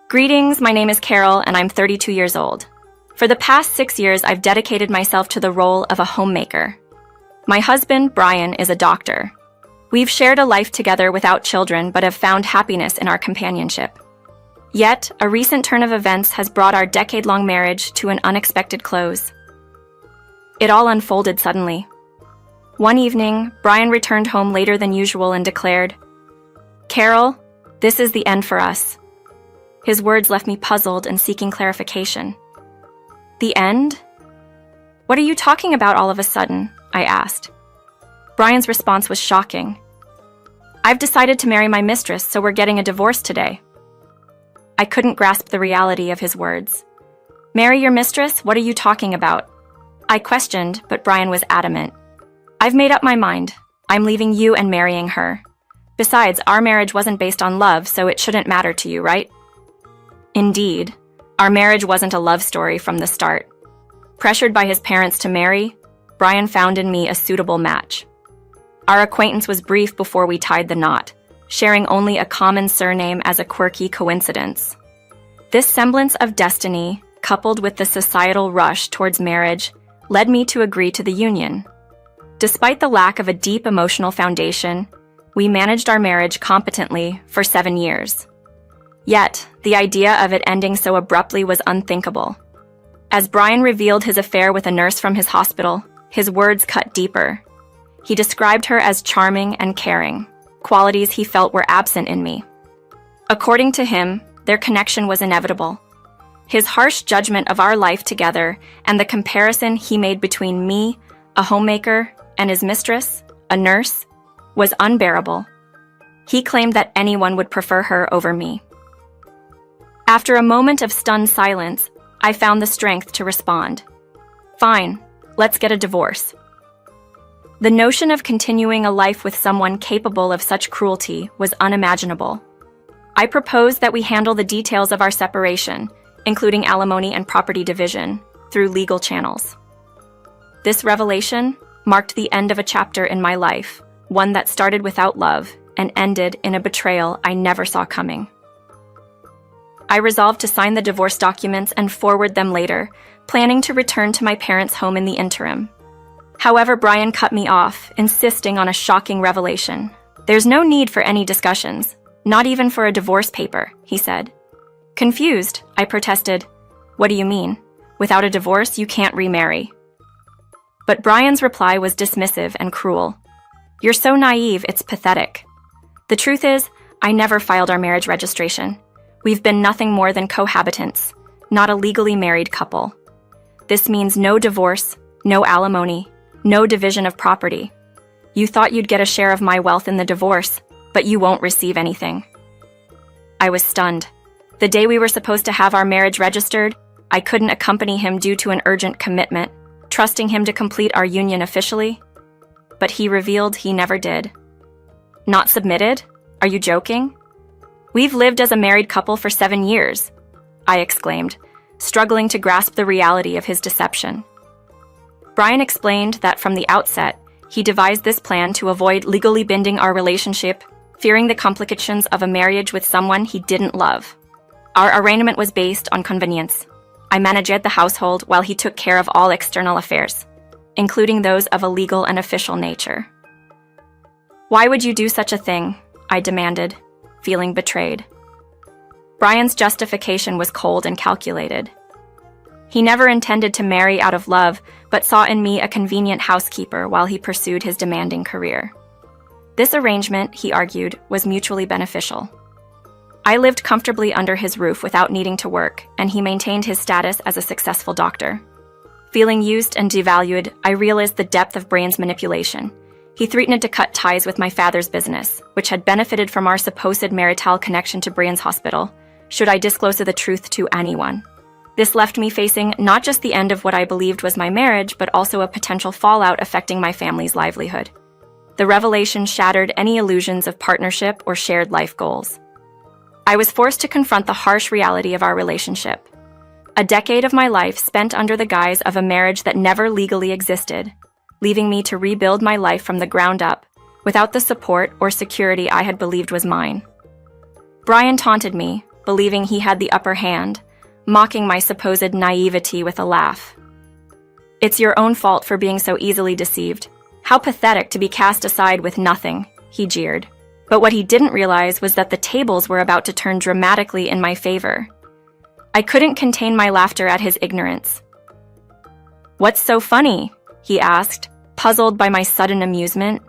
Greetings, my name is Carol and I'm 32 years old. For the past 6 years, I've dedicated myself to the role of a homemaker. My husband, Brian, is a doctor. We've shared a life together without children but have found happiness in our companionship. Yet, a recent turn of events has brought our decade-long marriage to an unexpected close. It all unfolded suddenly. One evening, Brian returned home later than usual and declared, "Carol, this is the end for us." His words left me puzzled and seeking clarification. The end? What are you talking about all of a sudden? I asked. Brian's response was shocking. I've decided to marry my mistress, so we're getting a divorce today. I couldn't grasp the reality of his words. Marry your mistress? What are you talking about? I questioned, but Brian was adamant. I've made up my mind. I'm leaving you and marrying her. Besides, our marriage wasn't based on love, so it shouldn't matter to you, right? Indeed, our marriage wasn't a love story from the start. Pressured by his parents to marry, Brian found in me a suitable match. Our acquaintance was brief before we tied the knot, sharing only a common surname as a quirky coincidence. This semblance of destiny, coupled with the societal rush towards marriage, led me to agree to the union. Despite the lack of a deep emotional foundation, we managed our marriage competently for 7 years. Yet, the idea of it ending so abruptly was unthinkable. As Brian revealed his affair with a nurse from his hospital, his words cut deeper. He described her as charming and caring, qualities he felt were absent in me. According to him, their connection was inevitable. His harsh judgment of our life together and the comparison he made between me, a homemaker, and his mistress, a nurse, was unbearable. He claimed that anyone would prefer her over me. After a moment of stunned silence, I found the strength to respond. Fine, let's get a divorce. The notion of continuing a life with someone capable of such cruelty was unimaginable. I proposed that we handle the details of our separation, including alimony and property division, through legal channels. This revelation marked the end of a chapter in my life, one that started without love and ended in a betrayal I never saw coming. I resolved to sign the divorce documents and forward them later, planning to return to my parents' home in the interim. However, Brian cut me off, insisting on a shocking revelation. There's no need for any discussions, not even for a divorce paper, he said. Confused, I protested. What do you mean? Without a divorce, you can't remarry. But Brian's reply was dismissive and cruel. You're so naive, it's pathetic. The truth is, I never filed our marriage registration. We've been nothing more than cohabitants, not a legally married couple. This means no divorce, no alimony, no division of property. You thought you'd get a share of my wealth in the divorce, but you won't receive anything. I was stunned. The day we were supposed to have our marriage registered, I couldn't accompany him due to an urgent commitment, trusting him to complete our union officially. But he revealed he never did. Not submitted? Are you joking? We've lived as a married couple for 7 years, I exclaimed, struggling to grasp the reality of his deception. Brian explained that from the outset, he devised this plan to avoid legally binding our relationship, fearing the complications of a marriage with someone he didn't love. Our arrangement was based on convenience. I managed the household while he took care of all external affairs, including those of a legal and official nature. Why would you do such a thing? I demanded, feeling betrayed. Brian's justification was cold and calculated. He never intended to marry out of love, but saw in me a convenient housekeeper while he pursued his demanding career. This arrangement, he argued, was mutually beneficial. I lived comfortably under his roof without needing to work, and he maintained his status as a successful doctor. Feeling used and devalued, I realized the depth of Brian's manipulation. He threatened to cut ties with my father's business, which had benefited from our supposed marital connection to Brian's hospital, should I disclose the truth to anyone. This left me facing not just the end of what I believed was my marriage, but also a potential fallout affecting my family's livelihood. The revelation shattered any illusions of partnership or shared life goals. I was forced to confront the harsh reality of our relationship. A decade of my life spent under the guise of a marriage that never legally existed, leaving me to rebuild my life from the ground up, without the support or security I had believed was mine. Brian taunted me, believing he had the upper hand, mocking my supposed naivety with a laugh. "It's your own fault for being so easily deceived. How pathetic to be cast aside with nothing," he jeered. But what he didn't realize was that the tables were about to turn dramatically in my favor. I couldn't contain my laughter at his ignorance. "What's so funny?" he asked, puzzled by my sudden amusement.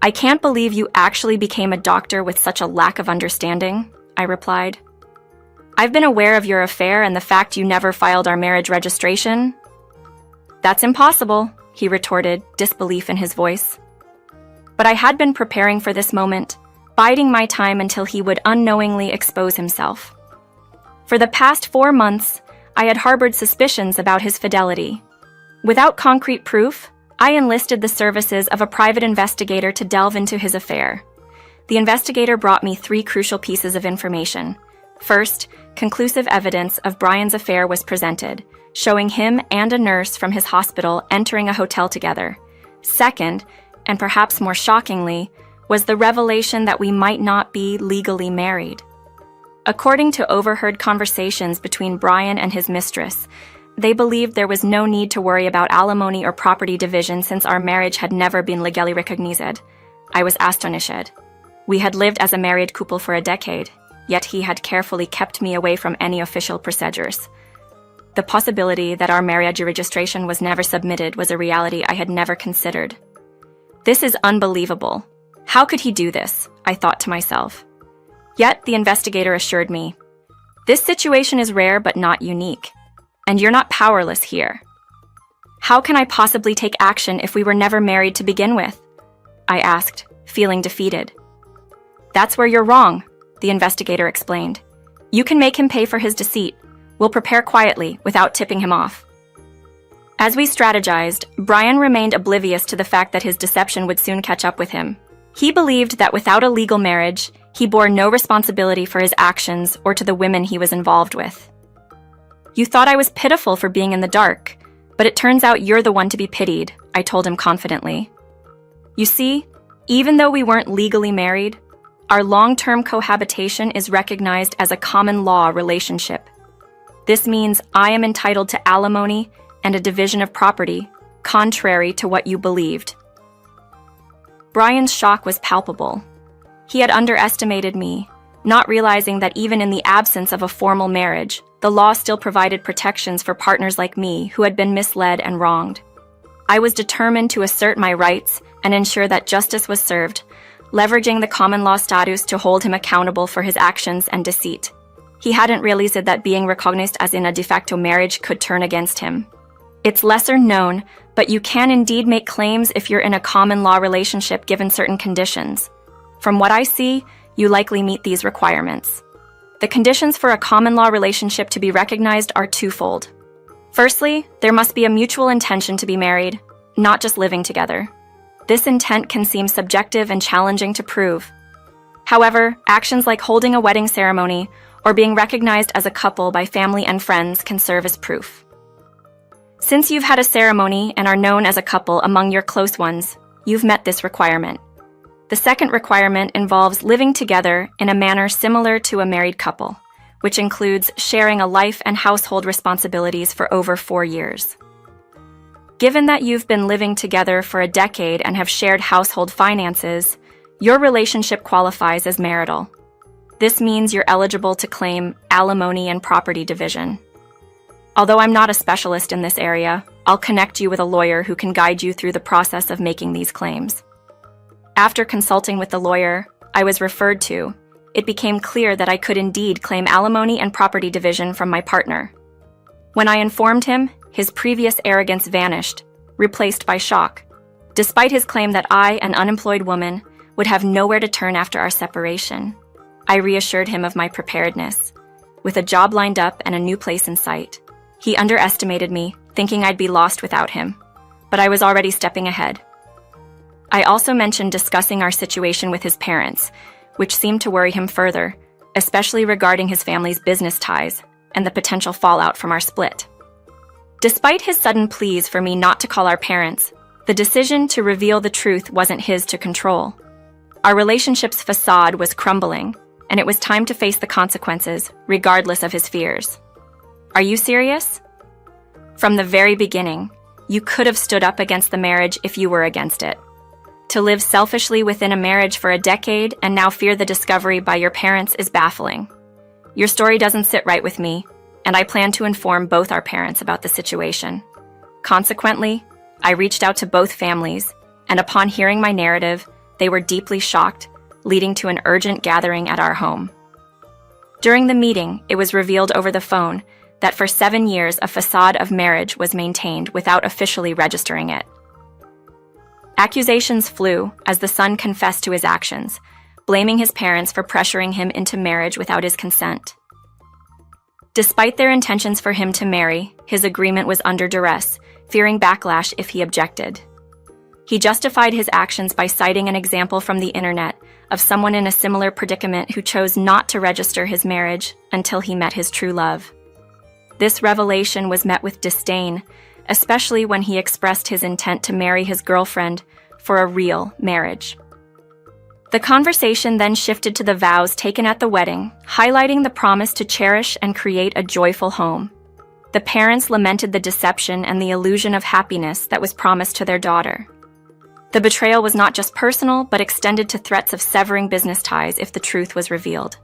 "I can't believe you actually became a doctor with such a lack of understanding," I replied. "I've been aware of your affair and the fact you never filed our marriage registration." "That's impossible," he retorted, disbelief in his voice. But I had been preparing for this moment, biding my time until he would unknowingly expose himself. For the past 4 months, I had harbored suspicions about his fidelity. Without concrete proof, I enlisted the services of a private investigator to delve into his affair. The investigator brought me 3 crucial pieces of information. First, conclusive evidence of Brian's affair was presented, showing him and a nurse from his hospital entering a hotel together. Second, and perhaps more shockingly, was the revelation that we might not be legally married. According to overheard conversations between Brian and his mistress, they believed there was no need to worry about alimony or property division since our marriage had never been legally recognized. I was astonished. We had lived as a married couple for a decade, yet he had carefully kept me away from any official procedures. The possibility that our marriage registration was never submitted was a reality I had never considered. "This is unbelievable. How could he do this?" I thought to myself. Yet the investigator assured me, "This situation is rare but not unique, and you're not powerless here." "How can I possibly take action if we were never married to begin with?" I asked, feeling defeated. "That's where you're wrong," the investigator explained. "You can make him pay for his deceit. We'll prepare quietly, without tipping him off." As we strategized, Brian remained oblivious to the fact that his deception would soon catch up with him. He believed that without a legal marriage, he bore no responsibility for his actions or to the women he was involved with. "You thought I was pitiful for being in the dark, but it turns out you're the one to be pitied," I told him confidently. "You see, even though we weren't legally married, our long-term cohabitation is recognized as a common law relationship. This means I am entitled to alimony and a division of property, contrary to what you believed." Brian's shock was palpable. He had underestimated me, not realizing that even in the absence of a formal marriage, the law still provided protections for partners like me who had been misled and wronged. I was determined to assert my rights and ensure that justice was served, leveraging the common law status to hold him accountable for his actions and deceit. He hadn't realized that being recognized as in a de facto marriage could turn against him. It's lesser known, but you can indeed make claims if you're in a common law relationship given certain conditions. From what I see, you likely meet these requirements. The conditions for a common law relationship to be recognized are twofold. Firstly, there must be a mutual intention to be married, not just living together. This intent can seem subjective and challenging to prove. However, actions like holding a wedding ceremony or being recognized as a couple by family and friends can serve as proof. Since you've had a ceremony and are known as a couple among your close ones, you've met this requirement. The second requirement involves living together in a manner similar to a married couple, which includes sharing a life and household responsibilities for over 4 years. Given that you've been living together for a decade and have shared household finances, your relationship qualifies as marital. This means you're eligible to claim alimony and property division. Although I'm not a specialist in this area, I'll connect you with a lawyer who can guide you through the process of making these claims. After consulting with the lawyer I was referred to, it became clear that I could indeed claim alimony and property division from my partner. When I informed him, his previous arrogance vanished, replaced by shock. Despite his claim that I, an unemployed woman, would have nowhere to turn after our separation, I reassured him of my preparedness. With a job lined up and a new place in sight, he underestimated me, thinking I'd be lost without him, but I was already stepping ahead. I also mentioned discussing our situation with his parents, which seemed to worry him further, especially regarding his family's business ties and the potential fallout from our split. Despite his sudden pleas for me not to call our parents, the decision to reveal the truth wasn't his to control. Our relationship's facade was crumbling, and it was time to face the consequences, regardless of his fears. Are you serious? From the very beginning, you could have stood up against the marriage if you were against it. To live selfishly within a marriage for a decade and now fear the discovery by your parents is baffling. Your story doesn't sit right with me, and I plan to inform both our parents about the situation. Consequently, I reached out to both families, and upon hearing my narrative, they were deeply shocked, leading to an urgent gathering at our home. During the meeting, it was revealed over the phone that for 7 years a facade of marriage was maintained without officially registering it. Accusations flew as the son confessed to his actions, blaming his parents for pressuring him into marriage without his consent. Despite their intentions for him to marry, his agreement was under duress, fearing backlash if he objected. He justified his actions by citing an example from the internet of someone in a similar predicament who chose not to register his marriage until he met his true love. This revelation was met with disdain, especially when he expressed his intent to marry his girlfriend for a real marriage. The conversation then shifted to the vows taken at the wedding, highlighting the promise to cherish and create a joyful home. The parents lamented the deception and the illusion of happiness that was promised to their daughter. The betrayal was not just personal, but extended to threats of severing business ties if the truth was revealed.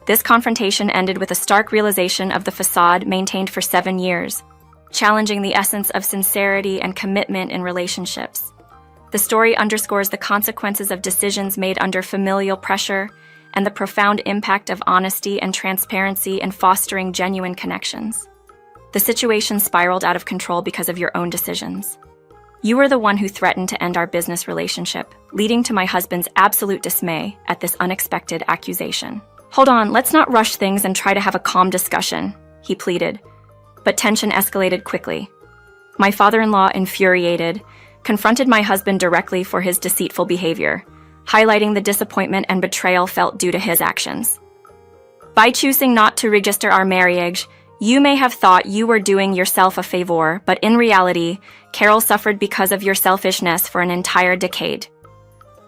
This confrontation ended with a stark realization of the facade maintained for 7 years, challenging the essence of sincerity and commitment in relationships. The story underscores the consequences of decisions made under familial pressure and the profound impact of honesty and transparency in fostering genuine connections. The situation spiraled out of control because of your own decisions. You were the one who threatened to end our business relationship, leading to my husband's absolute dismay at this unexpected accusation. "Hold on, let's not rush things and try to have a calm discussion," he pleaded, but tension escalated quickly. My father-in-law, infuriated, confronted my husband directly for his deceitful behavior, highlighting the disappointment and betrayal felt due to his actions. "By choosing not to register our marriage, you may have thought you were doing yourself a favor, but in reality, Carol suffered because of your selfishness for an entire decade.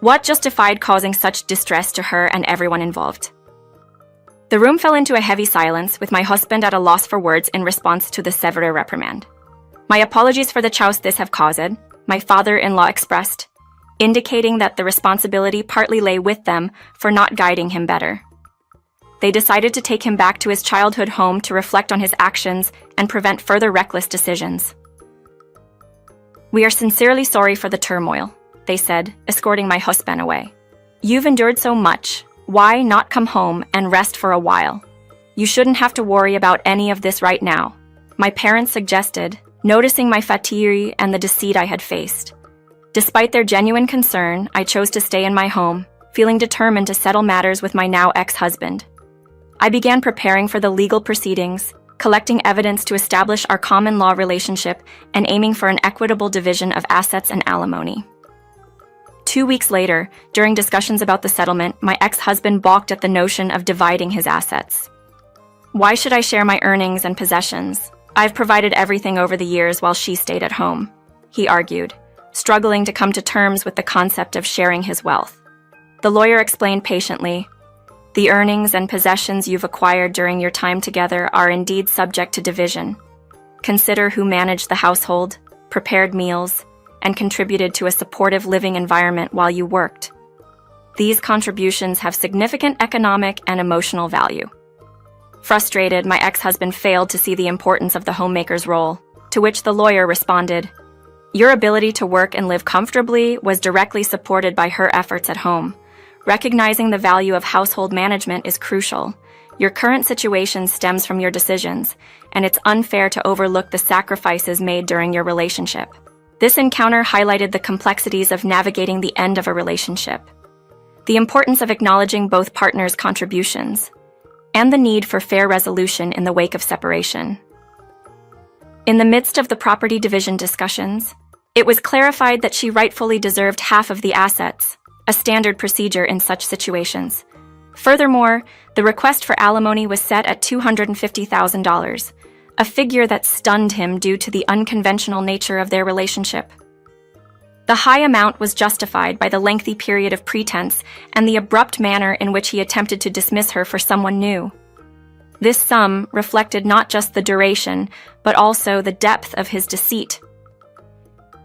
What justified causing such distress to her and everyone involved?" The room fell into a heavy silence, with my husband at a loss for words in response to the severe reprimand. "My apologies for the chaos this have caused," my father-in-law expressed, indicating that the responsibility partly lay with them for not guiding him better. They decided to take him back to his childhood home to reflect on his actions and prevent further reckless decisions. "We are sincerely sorry for the turmoil," they said, escorting my husband away. "You've endured so much. Why not come home and rest for a while? You shouldn't have to worry about any of this right now," my parents suggested, noticing my fatigue and the deceit I had faced. Despite their genuine concern, I chose to stay in my home, feeling determined to settle matters with my now ex-husband. I began preparing for the legal proceedings, collecting evidence to establish our common law relationship, and aiming for an equitable division of assets and alimony. 2 weeks later, during discussions about the settlement, my ex-husband balked at the notion of dividing his assets. "Why should I share my earnings and possessions? I've provided everything over the years while she stayed at home," he argued, struggling to come to terms with the concept of sharing his wealth. The lawyer explained patiently, "The earnings and possessions you've acquired during your time together are indeed subject to division. Consider who managed the household, prepared meals, and contributed to a supportive living environment while you worked. These contributions have significant economic and emotional value." Frustrated, my ex-husband failed to see the importance of the homemaker's role, to which the lawyer responded, "Your ability to work and live comfortably was directly supported by her efforts at home. Recognizing the value of household management is crucial. Your current situation stems from your decisions, and it's unfair to overlook the sacrifices made during your relationship." This encounter highlighted the complexities of navigating the end of a relationship, the importance of acknowledging both partners' contributions, and the need for fair resolution in the wake of separation. In the midst of the property division discussions, it was clarified that she rightfully deserved half of the assets, a standard procedure in such situations. Furthermore, the request for alimony was set at $250,000, a figure that stunned him due to the unconventional nature of their relationship. The high amount was justified by the lengthy period of pretense and the abrupt manner in which he attempted to dismiss her for someone new. This sum reflected not just the duration, but also the depth of his deceit.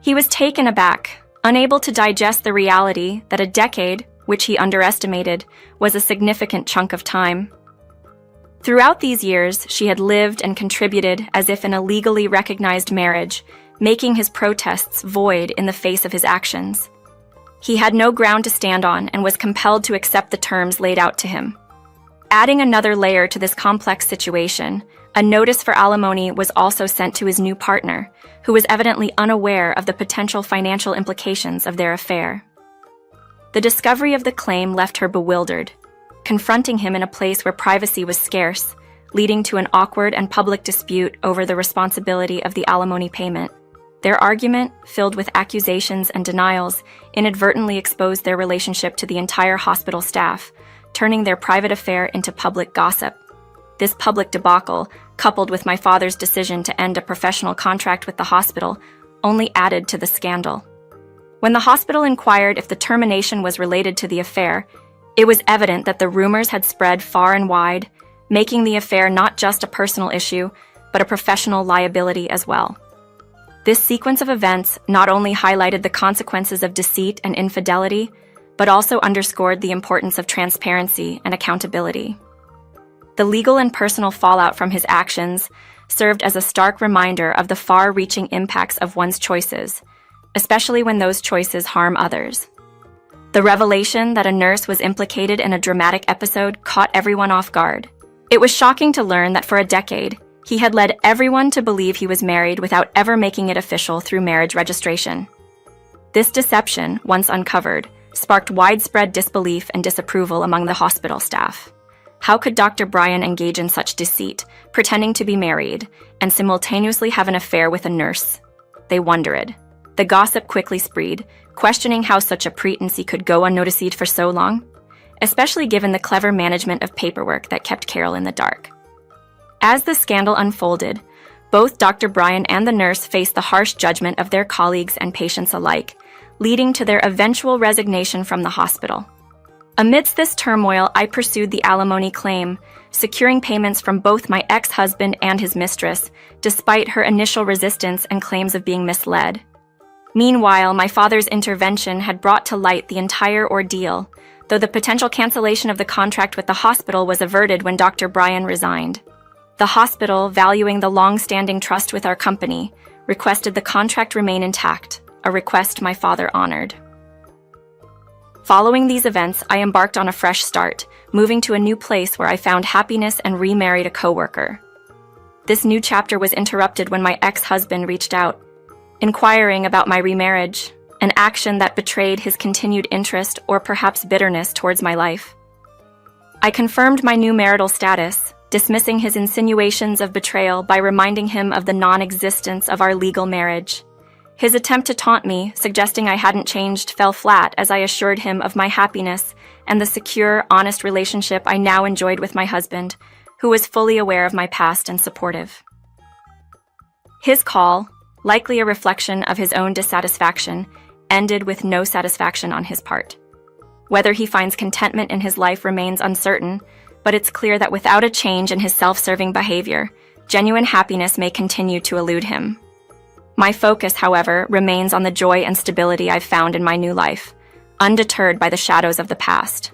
He was taken aback, unable to digest the reality that a decade, which he underestimated, was a significant chunk of time. Throughout these years, she had lived and contributed as if in a legally recognized marriage, making his protests void in the face of his actions. He had no ground to stand on and was compelled to accept the terms laid out to him. Adding another layer to this complex situation, a notice for alimony was also sent to his new partner, who was evidently unaware of the potential financial implications of their affair. The discovery of the claim left her bewildered, confronting him in a place where privacy was scarce, leading to an awkward and public dispute over the responsibility of the alimony payment. Their argument, filled with accusations and denials, inadvertently exposed their relationship to the entire hospital staff, turning their private affair into public gossip. This public debacle, coupled with my father's decision to end a professional contract with the hospital, only added to the scandal. When the hospital inquired if the termination was related to the affair, it was evident that the rumors had spread far and wide, making the affair not just a personal issue, but a professional liability as well. This sequence of events not only highlighted the consequences of deceit and infidelity, but also underscored the importance of transparency and accountability. The legal and personal fallout from his actions served as a stark reminder of the far-reaching impacts of one's choices, especially when those choices harm others. The revelation that a nurse was implicated in a dramatic episode caught everyone off guard. It was shocking to learn that for a decade, he had led everyone to believe he was married without ever making it official through marriage registration. This deception, once uncovered, sparked widespread disbelief and disapproval among the hospital staff. How could Dr. Bryan engage in such deceit, pretending to be married, and simultaneously have an affair with a nurse? They wondered. The gossip quickly spread, questioning how such a pretense could go unnoticed for so long, especially given the clever management of paperwork that kept Carol in the dark. As the scandal unfolded, both Dr. Bryan and the nurse faced the harsh judgment of their colleagues and patients alike, leading to their eventual resignation from the hospital. Amidst this turmoil, I pursued the alimony claim, securing payments from both my ex-husband and his mistress, despite her initial resistance and claims of being misled. Meanwhile, my father's intervention had brought to light the entire ordeal, though the potential cancellation of the contract with the hospital was averted when Dr. Bryan resigned. The hospital, valuing the long-standing trust with our company, requested the contract remain intact, a request my father honored. Following these events, I embarked on a fresh start, moving to a new place where I found happiness and remarried a coworker. This new chapter was interrupted when my ex-husband reached out, inquiring about my remarriage, an action that betrayed his continued interest or perhaps bitterness towards my life. I confirmed my new marital status, dismissing his insinuations of betrayal by reminding him of the non-existence of our legal marriage. His attempt to taunt me, suggesting I hadn't changed, fell flat as I assured him of my happiness and the secure, honest relationship I now enjoyed with my husband, who was fully aware of my past and supportive. His call, likely a reflection of his own dissatisfaction, ended with no satisfaction on his part. Whether he finds contentment in his life remains uncertain, but it's clear that without a change in his self-serving behavior, genuine happiness may continue to elude him. My focus, however, remains on the joy and stability I've found in my new life, undeterred by the shadows of the past.